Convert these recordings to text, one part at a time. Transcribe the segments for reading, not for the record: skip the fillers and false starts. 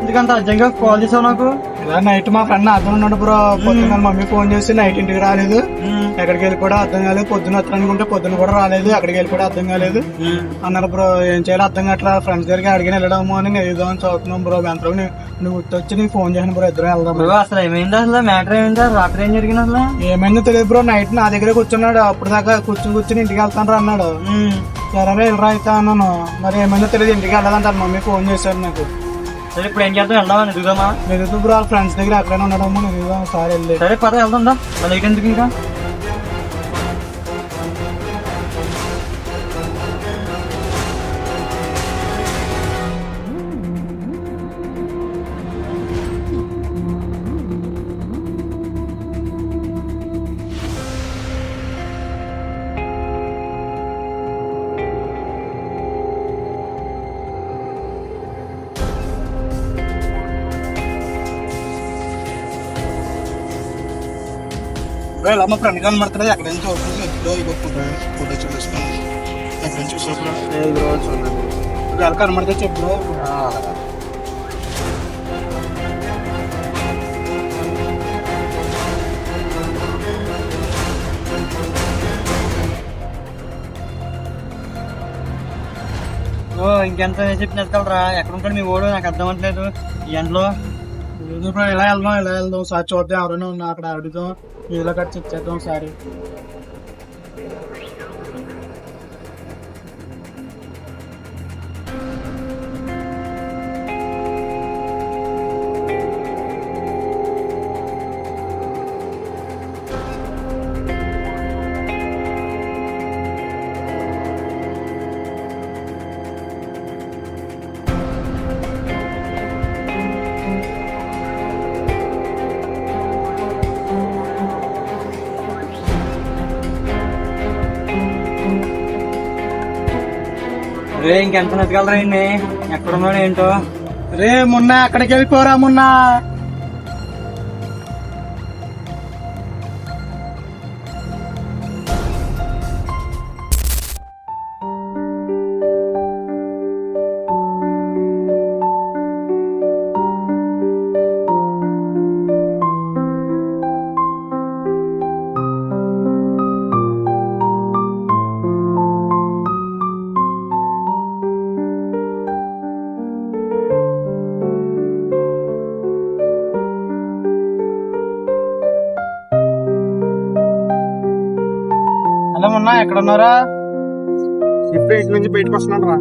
ఎందుకంత అర్జెంట్గా కాల్ చేసావు నాకు? ఇలా నైట్ మా ఫ్రెండ్ అర్థం ఉన్నాడు బ్రో. పొద్దున్న మమ్మీ ఫోన్ చేసి నైట్ ఇంటికి రాలేదు, ఎక్కడికి వెళ్ళి కూడా అర్థం కాలేదు. పొద్దున్న వస్తాను అనుకుంటే పొద్దున్న కూడా రాలేదు, ఎక్కడికి వెళ్ళి కూడా అర్థం కాలేదు అన్నారు బ్రో. ఏం చేయాలి అర్థం కావట్లా. ఫ్రెండ్స్ దగ్గరికి అడిగిన వెళ్ళడము అని ఏదో అని చదువుతున్నాం బ్రో. వెంటనే నువ్వు గుర్తొచ్చి నీకు ఫోన్ చేసిన బ్రో. ఇద్దరం వెళ్దాం బ్రో. అసలు ఏమైంది? అసలు మ్యాటర్ ఏమైందా? రాత్రి ఏం జరిగింది అసలు? ఏమైందో తెలియదు బ్రో. నైట్ నా దగ్గర కూర్చున్నాడు. అప్పుడు దాకా కూర్చుని ఇంటికి వెళ్తాను రా అన్నాడు. సరే వెళ్ళరా అయితే అన్నాను. మరి ఏమైందో తెలియదు, ఇంటికి వెళ్ళాలంటారు. మమ్మీ ఫోన్ చేశారు నాకు. సరే ఇప్పుడు ఏం చేద్దాం? వెళ్దామని ఎదుగుదామా? ఎదుగు బ్రో, ఫ్రెండ్స్ దగ్గర ఎక్కడైనా ఉండడము. నేను ఒకసారి వెళ్ళి. సరే పద వెళ్దాం దా. మళ్ళీ నైట్ ఎందుకు ఇంకా? అమ్మ ఫ్రెండ్ కనబడుతుంది. ఎక్కడ నుంచి అవుతుంది ఫోటో చూపిస్తాను. ఎక్కడ నుంచి చూసాను కనబడితే చెప్పు. ఇంకెంత చెప్పిన ఎత్తుకెళ్ళరా? ఎక్కడ ఉంటాడు మీ ఓడు? నాకు అర్థం అవ్వట్లేదు ఈ ఎండలో. ఇలా వెళ్దాం సార్. చూద్దాం ఎవరైనా ఉన్నా అక్కడ అడుగుదాం. ఇలా కట్ చెక్ చేద్దాం ఒకసారి. రే ఇంకెంత నెతగలరా ఇన్ని? ఎక్కడున్నాడు ఏంటో? రే మొన్న అక్కడికి వెళ్ళిపోరా. మొన్న అలా మొన్న ఎక్కడున్నారా? ఇప్పుడు ఇంటి నుంచి బయటకు వస్తున్నాడు రా.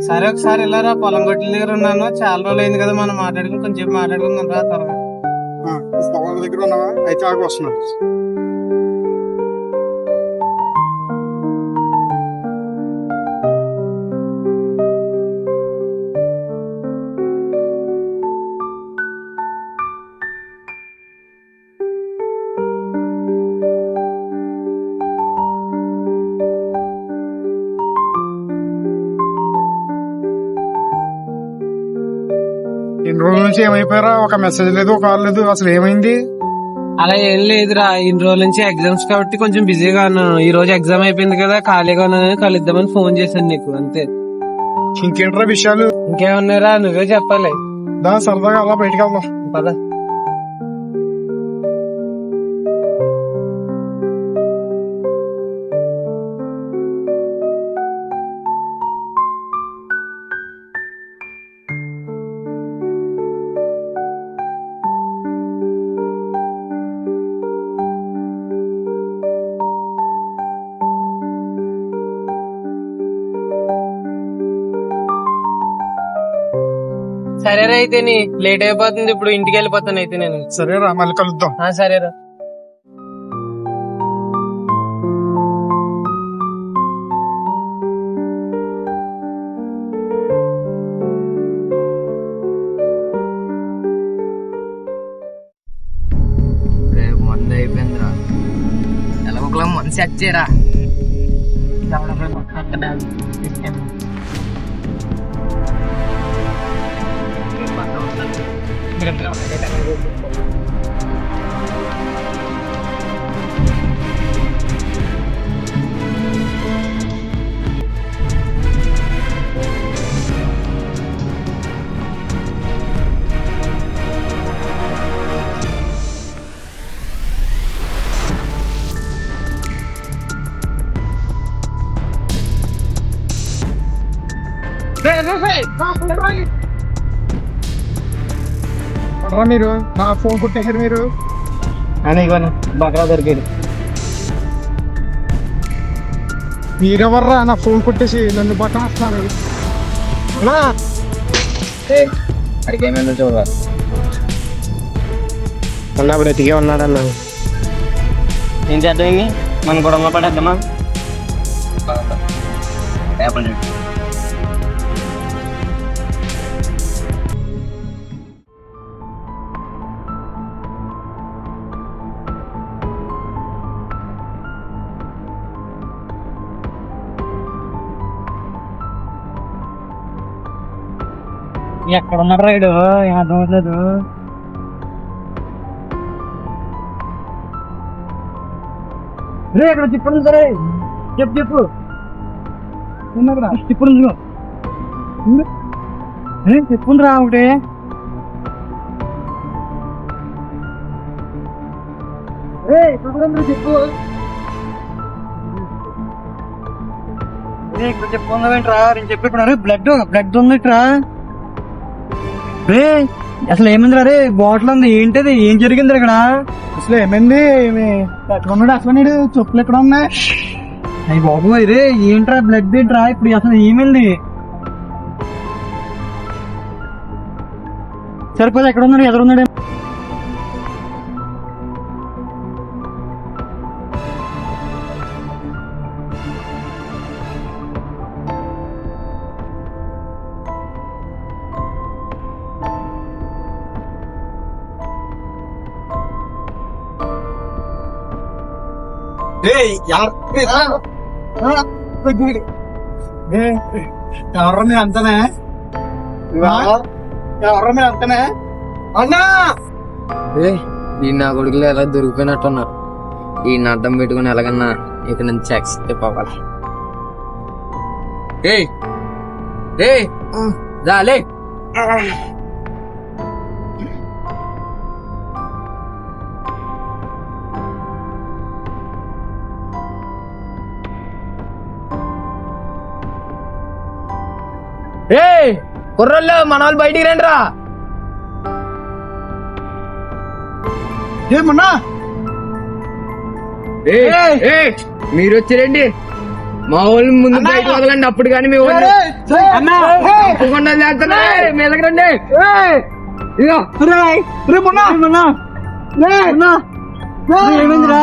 సరే ఒకసారి వెళ్ళారా. పొలం గొడ్ల దగ్గర ఉన్నాను. చాలా రోజులు అయింది కదా మనం మాట్లాడుకుని. కొంచెం మాట్లాడుకుందాం రా త్వరగా. పొలం దగ్గర ఉన్నావా? అయితే ఆగి వస్తున్నాను. ఇన్ని రోజుల నుంచి ఏమైపోయారా? ఒక మెసేజ్ లేదు, ఒక కాల్ లేదు. అసలు ఏమైంది? అలా ఏం లేదురా. ఇన్ని రోజుల నుంచి ఎగ్జామ్స్ కాబట్టి కొంచెం బిజీగా ఉన్నాను. ఈ రోజు ఎగ్జామ్ అయిపోయింది కదా, ఖాళీగా ఉన్నాను. కలుద్దామని ఫోన్ చేశాను నీకు, అంతే. ఇంకేంట్రా విషయాలు? ఇంకేమన్నారా? నువ్వే చెప్పాలి. దా సరదాగా అలా బయటకు వెళ్దాం పద. సరేరా, అయితే లేట్ అయిపోతుంది. ఇప్పుడు ఇంటికి వెళ్ళిపోతాను అయితే నేను. సరేరా, మళ్ళీ కలుద్దాం. సరేరా. మందు అయిపోయిందిరా. ఎలాగోలా మందు సెట్ చేయరా. మీరు నా ఫోన్ కొట్టేశారు మీరు అని ఇవ్వను బకరా దొరికేది. మీరెవర్రా నా ఫోన్ కొట్టేసి నన్ను బట్టేస్తున్నారు? అడిగి ఏమైందో చూడాలి. అన్నా బ్రతికే ఉన్నాడన్నా. ఏం చేద్దాం ఇంక మన గొడవలో పడేద్దామా? పేపర్ చూడు. ఎక్కడ ఉన్నాడు రైడు? అర్థం అవట్లేదు. రే అక్కడ చిప్పుడు సరే చెప్పు చెప్పు చిప్పుడు చెప్పుంది రా ఒకటి. చెప్పు ఇక్కడ చెప్పుకుందామేంట్రా? నేను చెప్పి బ్లడ్ ఉందిట్రా. రే అసలు ఏమైందిరా? రే బాటిల్ ఉంది ఏంటిది? ఏం జరిగింది ఇక్కడ? అసలు ఏమైంది? ఎక్కడ ఉన్నాడు అసలు? నీడు చెప్పులు ఎక్కడ ఉన్నాయి? అయ్యి బాబు రే ఏంట్రా బ్లడ్ ఏంట్రా? ఇప్పుడు అసలు ఏమైంది? సరిపోతే ఎక్కడ ఉన్నాడు? ఎదురున్నాడు? ఎవరు మీరు అంతనే? ఎవరు మీరు అంతనే? అన్నా ఈ నా కొడుకులు ఎలా దొరికిపోయినట్టున్నారు. ఈ అడ్డం పెట్టుకుని ఎలాగన్నా ఇక్కడ నుంచి చెక్స్ తిప్పవాలి. రాలే కుర్రోళ్ళు మన వాళ్ళు బయటికి రండి రా. ఏమన్నా మీరు వచ్చారండి. మా వాళ్ళు ముందు బయట వదలండి. అప్పుడు కానీ మీ వాళ్ళు మీదకి రండి. ఏమైందిరా?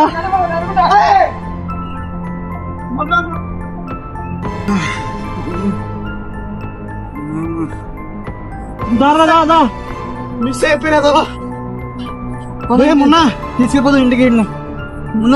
మిస్ అయిపోయినా మొన్న తీసుకుపోతాం ఇంటికి. మొన్న